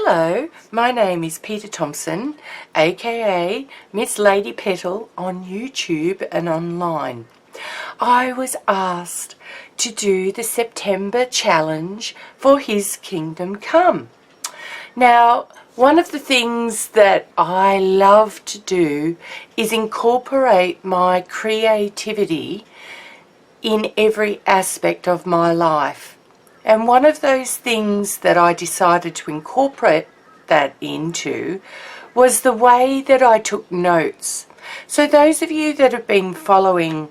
Hello, my name is Peter Thompson, aka Missladypetal on YouTube and online. I was asked to do the September challenge for His Kingdom Come. Now, one of the things that I love to do is incorporate my creativity in every aspect of my life. And one of those things that I decided to incorporate that into was the way that I took notes. So those of you that have been following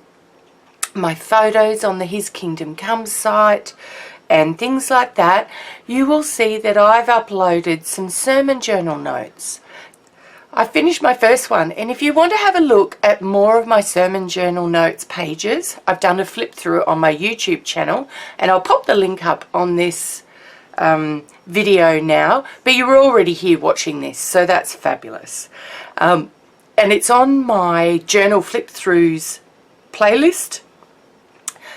my photos on the His Kingdom Come site and things like that, you will see that I've uploaded some sermon journal notes. I finished my first one, and if you want to have a look at more of my sermon journal notes pages, I've done a flip through it on my YouTube channel, and I'll pop the link up on this video now, but you're already here watching this, so that's fabulous. And it's on my journal flip throughs playlist,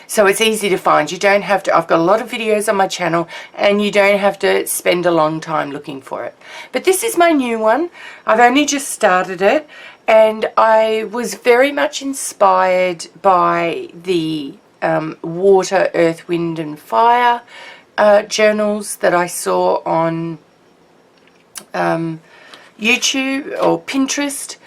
so it's easy to find. You don't have to, I've got a lot of videos on my channel and you don't have to spend a long time looking for it. But this is my new one. I've only just started it, and I was very much inspired by the water, earth, wind and fire journals that I saw on YouTube or Pinterest.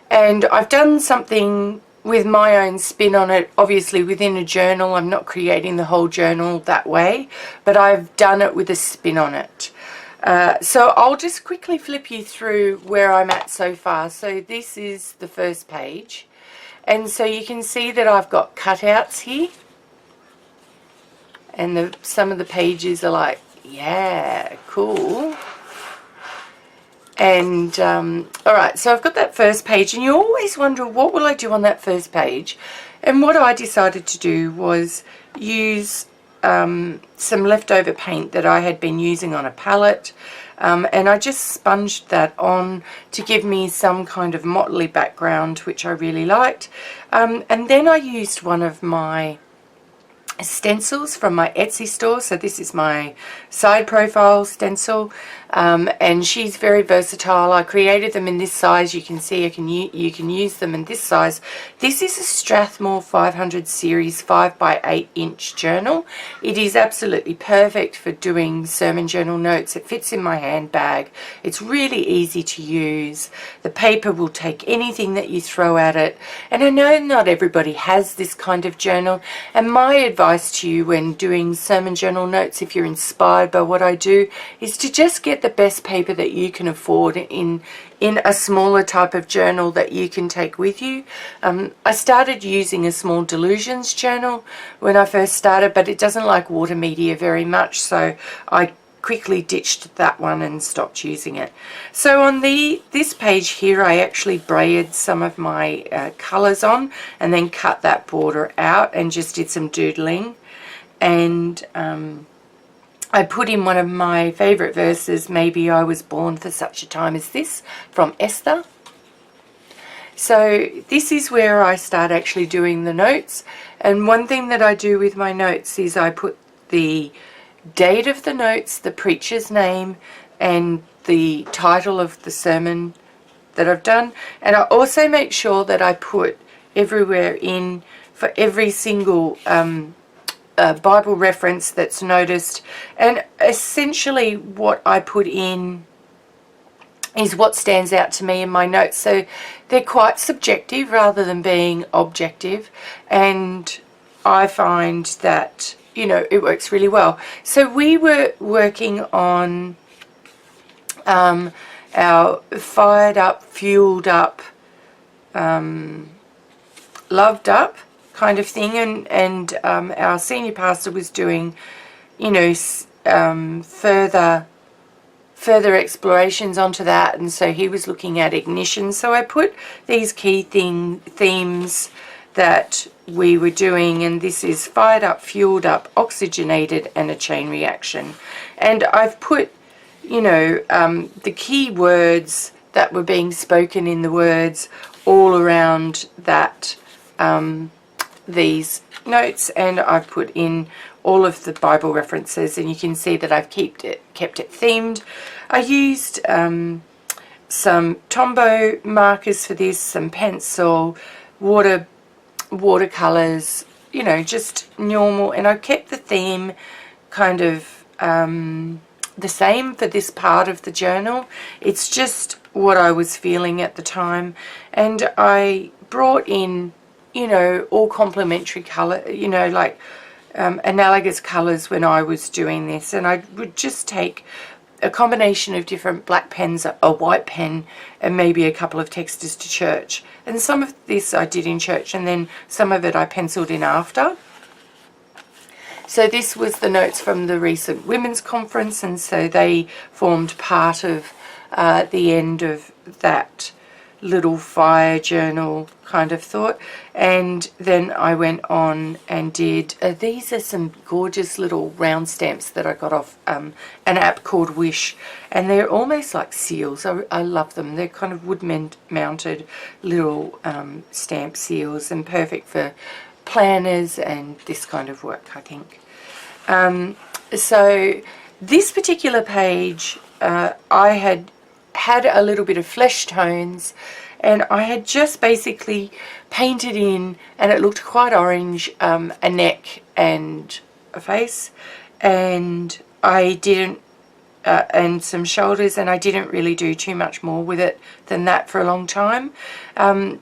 And I've done something with my own spin on it, obviously within a journal. I'm not creating the whole journal that way, but I've done it with a spin on it. So I'll just quickly flip you through where I'm at so far. So this is the first page, and so you can see that I've got cutouts here, and some of the pages are like, yeah, cool. And alright, so I've got that first page, and you always wonder, what will I do on that first page? And what I decided to do was use some leftover paint that I had been using on a palette, and I just sponged that on to give me some kind of motley background, which I really liked. And then I used one of my stencils from my Etsy store. So this is my side profile stencil, and she's very versatile. I created them in this size. You can see you can use them in this size. This is a Strathmore 500 series 5x8 inch journal. It is absolutely perfect for doing sermon journal notes. It fits in my handbag. It's really easy to use. The paper will take anything that you throw at it, and I know not everybody has this kind of journal, and my advice to you when doing sermon journal notes, if you're inspired by what I do, is to just get the best paper that you can afford in a smaller type of journal that you can take with you. I started using a small Delusions journal when I first started, but it doesn't like water media very much, so I quickly ditched that one and stopped using it. So on this page here, I actually braided some of my colours on and then cut that border out and just did some doodling. And I put in one of my favourite verses, "Maybe I was born for such a time as this," from Esther. So this is where I start actually doing the notes. And one thing that I do with my notes is I put the date of the notes, the preacher's name, and the title of the sermon that I've done. And I also make sure that I put everywhere in for every single Bible reference that's noticed. And essentially what I put in is what stands out to me in my notes. So they're quite subjective rather than being objective, and I find that, you know, it works really well. So we were working on our fired up, fueled up, loved up kind of thing, and our senior pastor was doing, you know, further explorations onto that, and so he was looking at ignition. So I put these key themes that we were doing, and this is fired up, fueled up, oxygenated, and a chain reaction. And I've put, you know, the key words that were being spoken in the words all around that these notes, and I've put in all of the Bible references, and you can see that I've kept it themed. I used some Tombow markers for this, some pencil, watercolors, you know, just normal, and I kept the theme kind of the same for this part of the journal. It's just what I was feeling at the time, and I brought in, you know, all complementary color, you know, like analogous colors when I was doing this, and I would just take a combination of different black pens, a white pen, and maybe a couple of texters to church. And some of this I did in church, and then some of it I penciled in after. So this was the notes from the recent women's conference, and so they formed part of the end of that little fire journal kind of thought. And then I went on and did these are some gorgeous little round stamps that I got off an app called Wish, and they're almost like seals. I love them. They're kind of wood mounted little stamp seals, and perfect for planners and this kind of work, I think. So this particular page, I had a little bit of flesh tones, and I had just basically painted in, and it looked quite orange, a neck and a face, and I didn't and some shoulders, and I didn't really do too much more with it than that for a long time.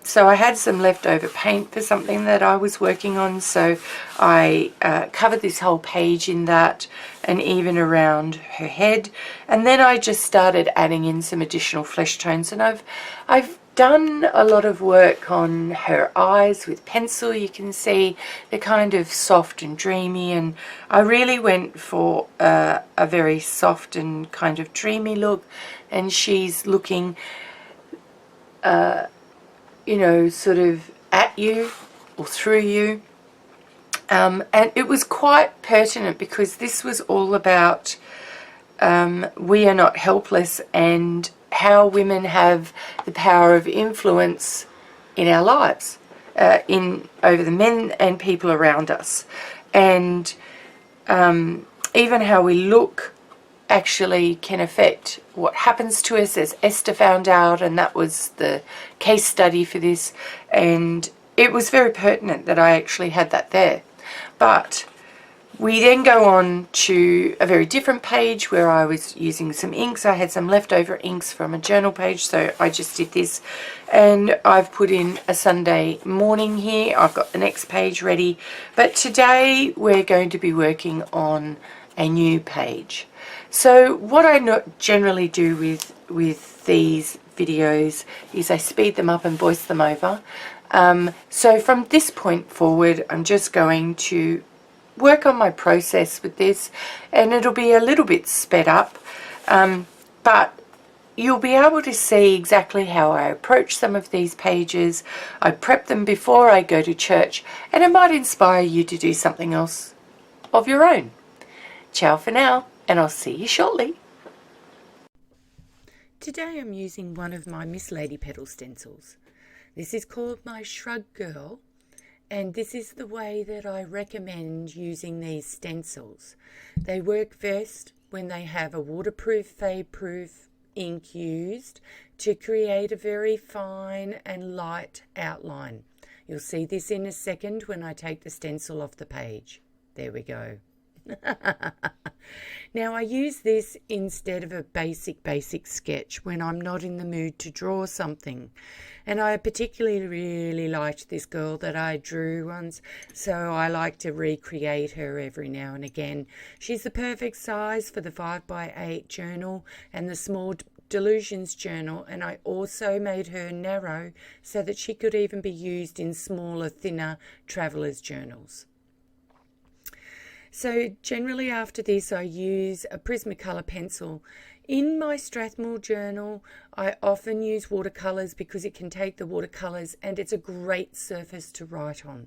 So I had some leftover paint for something that I was working on, so I covered this whole page in that, and even around her head, and then I just started adding in some additional flesh tones, and I've done a lot of work on her eyes with pencil. You can see they're kind of soft and dreamy, and I really went for a very soft and kind of dreamy look, and she's looking you know, sort of at you or through you, and it was quite pertinent because this was all about we are not helpless, and how women have the power of influence in our lives, over the men and people around us, and even how we look actually can affect what happens to us, as Esther found out, and that was the case study for this, and it was very pertinent that I actually had that there. But we then go on to a very different page where I was using some inks. I had some leftover inks from a journal page, so I just did this, and I've put in a Sunday morning here. I've got the next page ready, but today we're going to be working on a new page. So what I generally do with these videos is I speed them up and voice them over. So from this point forward, I'm just going to work on my process with this, and it'll be a little bit sped up, but you'll be able to see exactly how I approach some of these pages. I prep them before I go to church, and it might inspire you to do something else of your own. Ciao for now, and I'll see you shortly. Today I'm using one of my Missladypetal stencils. This is called my Shrug Girl, and this is the way that I recommend using these stencils. They work best when they have a waterproof, fade-proof ink used to create a very fine and light outline. You'll see this in a second when I take the stencil off the page. There we go. Now I use this instead of a basic sketch when I'm not in the mood to draw something, and I particularly really liked this girl that I drew once, so I like to recreate her every now and again. She's the perfect size for the 5x8 journal and the small Delusions journal, and I also made her narrow so that she could even be used in smaller, thinner travelers journals. So generally after this I use a Prismacolor pencil In my Strathmore journal, I often use watercolours because it can take the watercolours and it's a great surface to write on.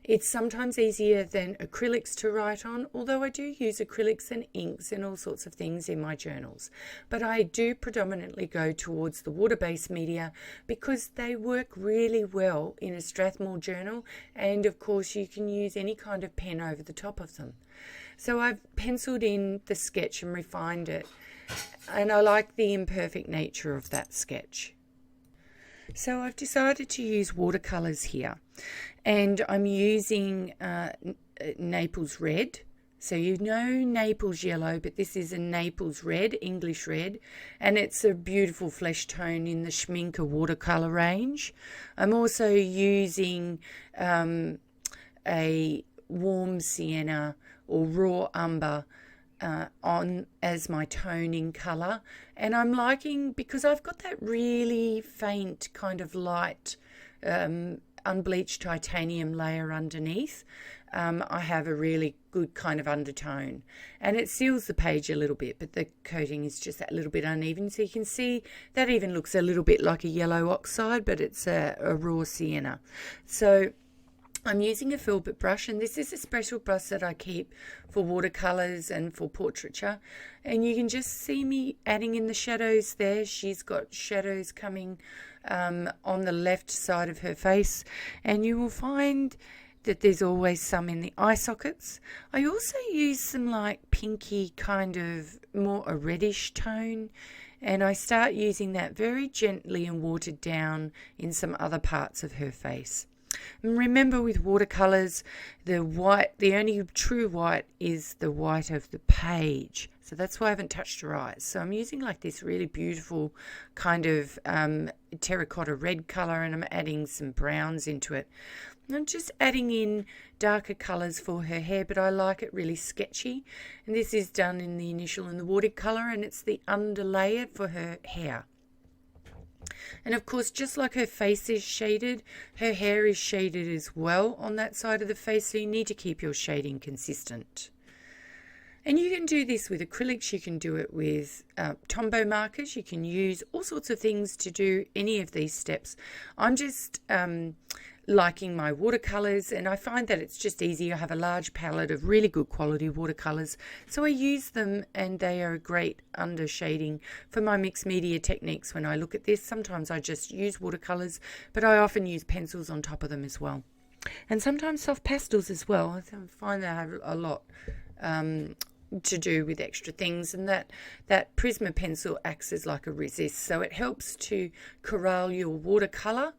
It's sometimes easier than acrylics to write on, although I do use acrylics and inks and all sorts of things in my journals. But I do predominantly go towards the water-based media because they work really well in a Strathmore journal, and of course you can use any kind of pen over the top of them. So I've penciled in the sketch and refined it, and I like the imperfect nature of that sketch. So I've decided to use watercolours here, and I'm using Naples Red. So you know Naples Yellow, but this is a Naples Red, English Red, and it's a beautiful flesh tone in the Schminke watercolour range. I'm also using a warm sienna or raw umber on as my toning colour, and I'm liking, because I've got that really faint kind of light unbleached titanium layer underneath. I have a really good kind of undertone, and it seals the page a little bit, but the coating is just that little bit uneven, so you can see that even looks a little bit like a yellow oxide, but it's a raw sienna. So I'm using a filbert brush, and this is a special brush that I keep for watercolours and for portraiture, and you can just see me adding in the shadows there. She's got shadows coming on the left side of her face, and you will find that there's always some in the eye sockets. I also use some like pinky kind of more a reddish tone, and I start using that very gently and watered down in some other parts of her face. And remember, with watercolours, the only true white is the white of the page. So that's why I haven't touched her eyes. So I'm using like this really beautiful kind of terracotta red colour, and I'm adding some browns into it. And I'm just adding in darker colours for her hair, but I like it really sketchy. And this is done in the initial in the watercolour, and it's the underlayer for her hair. And of course, just like her face is shaded, her hair is shaded as well on that side of the face, so you need to keep your shading consistent. And you can do this with acrylics, you can do it with Tombow markers, you can use all sorts of things to do any of these steps. I'm just liking my watercolours, and I find that it's just easy. I have a large palette of really good quality watercolours, so I use them, and they are a great under shading for my mixed media techniques. When I look at this, sometimes I just use watercolours, but I often use pencils on top of them as well, and sometimes soft pastels as well. I find that I have a lot to do with extra things, and that Prisma pencil acts as like a resist, so it helps to corral your watercolour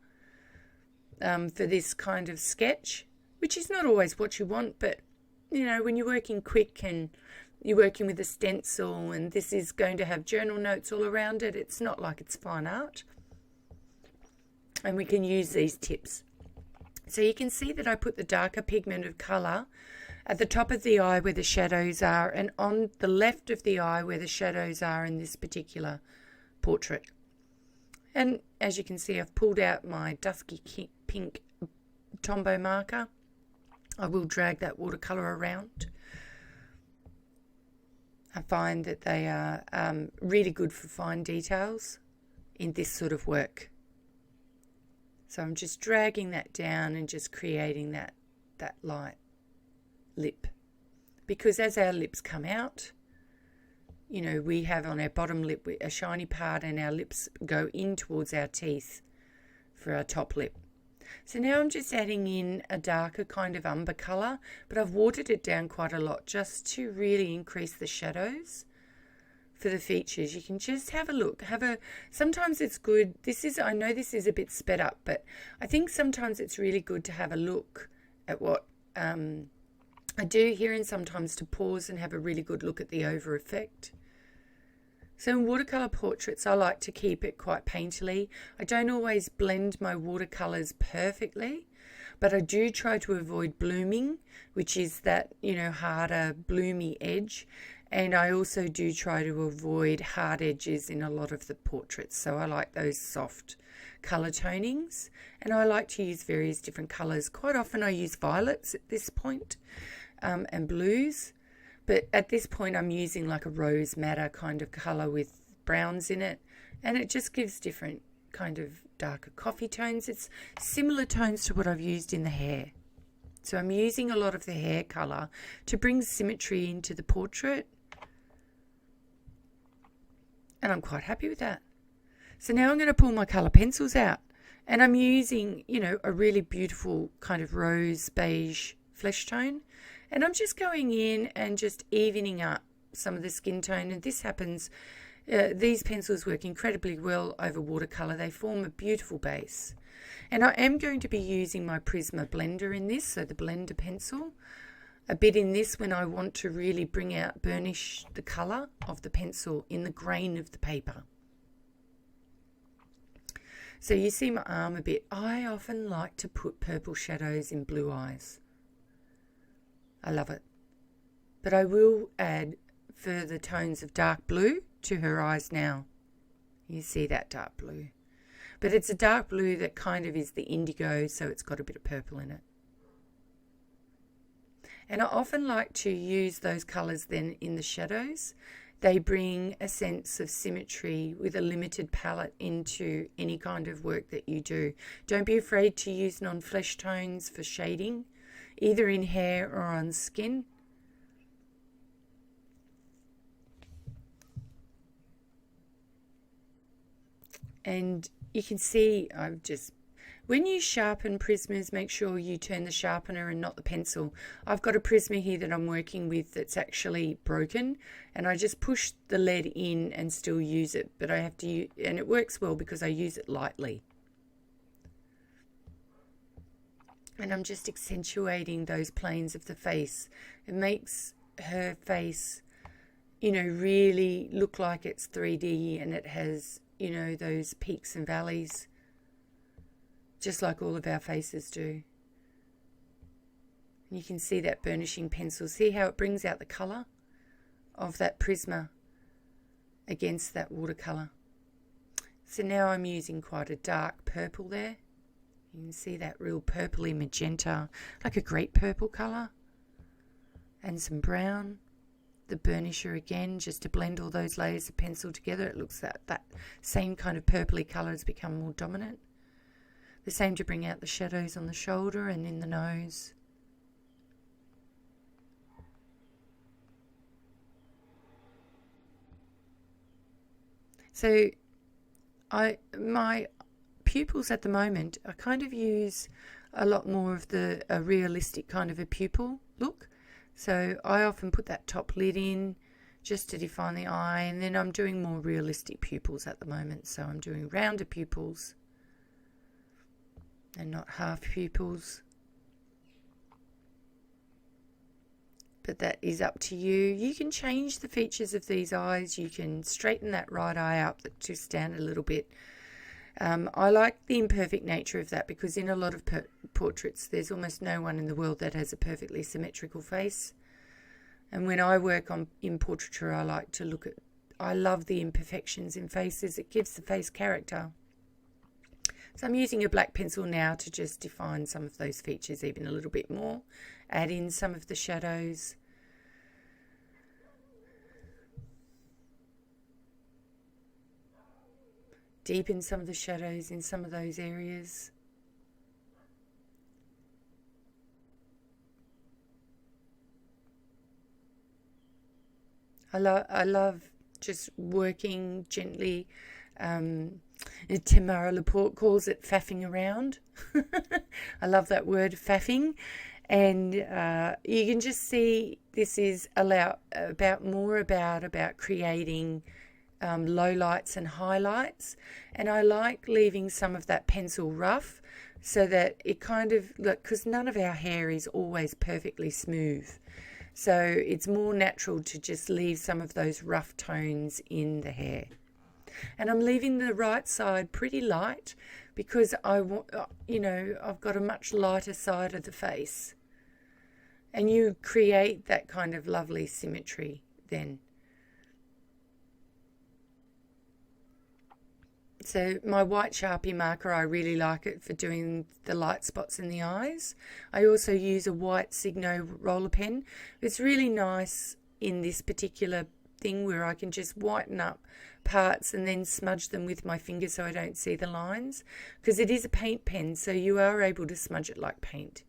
for this kind of sketch, which is not always what you want, but you know, when you're working quick and you're working with a stencil and this is going to have journal notes all around it, it's not like it's fine art, and we can use these tips. So you can see that I put the darker pigment of colour at the top of the eye where the shadows are, and on the left of the eye where the shadows are in this particular portrait. And as you can see, I've pulled out my dusky pink Tombow marker. I will drag that watercolour around. I find that they are really good for fine details in this sort of work. So I'm just dragging that down and just creating that light lip. Because as our lips come out, you know, we have on our bottom lip a shiny part, and our lips go in towards our teeth for our top lip. So now I'm just adding in a darker kind of umber colour, but I've watered it down quite a lot just to really increase the shadows for the features. You can just have a look. Sometimes it's good. I know this is a bit sped up, but I think sometimes it's really good to have a look at what I do here, and sometimes to pause and have a really good look at the over effect. So in watercolour portraits, I like to keep it quite painterly. I don't always blend my watercolours perfectly, but I do try to avoid blooming, which is that, you know, harder bloomy edge. And I also do try to avoid hard edges in a lot of the portraits. So I like those soft colour tonings, and I like to use various different colours. Quite often I use violets at this point, and blues. But at this point I'm using like a rose madder kind of colour with browns in it, and it just gives different kind of darker coffee tones. It's similar tones to what I've used in the hair. So I'm using a lot of the hair colour to bring symmetry into the portrait. And I'm quite happy with that. So now I'm going to pull my colour pencils out. And I'm using, you know, a really beautiful kind of rose beige flesh tone. And I'm just going in and just evening up some of the skin tone. And this happens, these pencils work incredibly well over watercolour. They form a beautiful base. And I am going to be using my Prisma blender in this, so the blender pencil, a bit in this when I want to really bring out, burnish the colour of the pencil in the grain of the paper. So you see my arm a bit. I often like to put purple shadows in blue eyes. I love it. But I will add further tones of dark blue to her eyes now. You see that dark blue. But it's a dark blue that kind of is the indigo, so it's got a bit of purple in it. And I often like to use those colours then in the shadows. They bring a sense of symmetry with a limited palette into any kind of work that you do. Don't be afraid to use non-flesh tones for shading, either in hair or on skin. And you can see when you sharpen Prismas, make sure you turn the sharpener and not the pencil. I've got a Prisma here that I'm working with that's actually broken, and I just push the lead in and still use it, but I have to use, and it works well because I use it lightly. And I'm just accentuating those planes of the face. It makes her face, you know, really look like it's 3D, and it has, you know, those peaks and valleys, just like all of our faces do. And you can see that burnishing pencil. See how it brings out the colour of that Prisma against that watercolour. So now I'm using quite a dark purple there. You can see that real purpley magenta, like a grape purple colour. And some brown. The burnisher again, just to blend all those layers of pencil together. It looks that same kind of purpley colour has become more dominant. The same to bring out the shadows on the shoulder and in the nose. So my pupils at the moment, I kind of use a lot more of a realistic kind of a pupil look. So I often put that top lid in just to define the eye, and then I'm doing more realistic pupils at the moment. So I'm doing rounder pupils and not half pupils. But that is up to you. You can change the features of these eyes. You can straighten that right eye up to stand a little bit. I like the imperfect nature of that because in a lot of portraits there's almost no one in the world that has a perfectly symmetrical face. And when I work in portraiture, I like to look at, I love the imperfections in faces. It gives the face character. So I'm using a black pencil now to just define some of those features even a little bit more. Add in some of the shadows. Deepen some of the shadows in some of those areas. I love just working gently. Tamara Laporte calls it faffing around. I love that word, faffing. And you can just see this is about creating lowlights and highlights. And I like leaving some of that pencil rough so that it kind of, because none of our hair is always perfectly smooth. So it's more natural to just leave some of those rough tones in the hair. And I'm leaving the right side pretty light because I want, you know, I've got a much lighter side of the face. And you create that kind of lovely symmetry then. So my white Sharpie marker, I really like it for doing the light spots in the eyes. I also use a white Signo roller pen. It's really nice in this particular thing where I can just whiten up parts and then smudge them with my finger so I don't see the lines, because it is a paint pen, so you are able to smudge it like paint.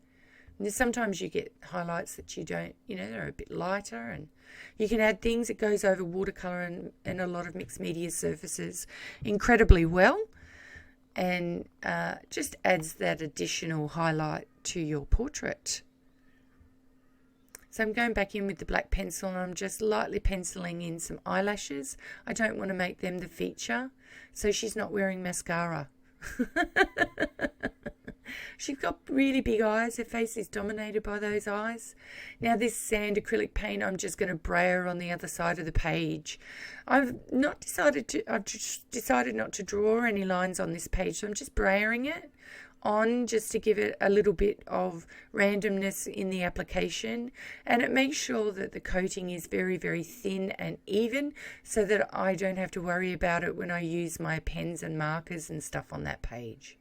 And sometimes you get highlights that you don't, they're a bit lighter, and you can add things. It goes over watercolour and a lot of mixed media surfaces incredibly well, and just adds that additional highlight to your portrait. So I'm going back in with the black pencil, and I'm just lightly penciling in some eyelashes. I don't want to make them the feature, so she's not wearing mascara. She's got really big eyes. Her face is dominated by those eyes. Now this sand acrylic paint, I'm just going to brayer on the other side of the page. I've just decided not to draw any lines on this page, so I'm just brayering it on just to give it a little bit of randomness in the application, and it makes sure that the coating is very, very thin and even, so that I don't have to worry about it when I use my pens and markers and stuff on that page.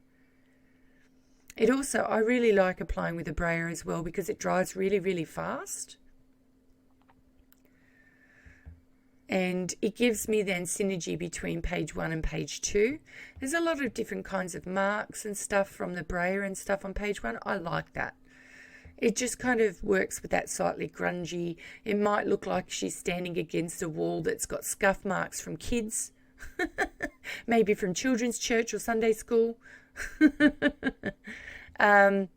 It also, I really like applying with a brayer as well, because it dries really, really fast. And it gives me then synergy between page 1 and page 2. There's a lot of different kinds of marks and stuff from the brayer and stuff on page 1. I like that. It just kind of works with that slightly grungy. It might look like she's standing against a wall that's got scuff marks from kids. Maybe from children's church or Sunday school. And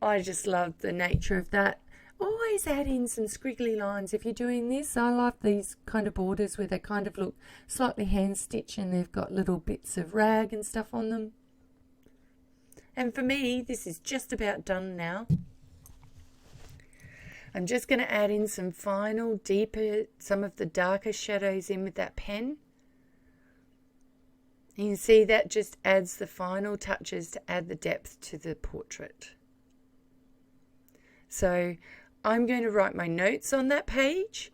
I just love the nature of that. Always add in some squiggly lines if you're doing this. I like these kind of borders where they kind of look slightly hand stitched and they've got little bits of rag and stuff on them. And for me, this is just about done now. I'm just going to add in some final, deeper, some of the darker shadows in with that pen. You can see that just adds the final touches to add the depth to the portrait. So I'm going to write my notes on that page.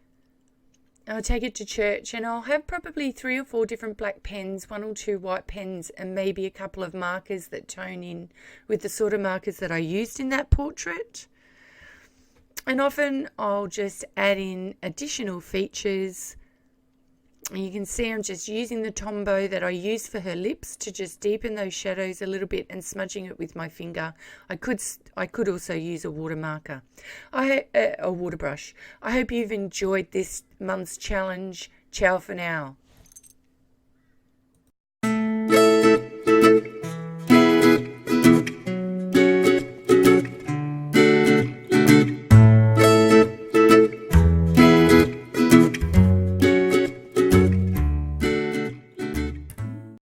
I'll take it to church, and I'll have probably 3 or 4 different black pens, 1 or 2 white pens, and maybe a couple of markers that tone in with the sort of markers that I used in that portrait. And often I'll just add in additional features. And you can see I'm just using the Tombow that I used for her lips to just deepen those shadows a little bit and smudging it with my finger. I could also use a water marker, a water brush. I hope you've enjoyed this month's challenge. Ciao for now.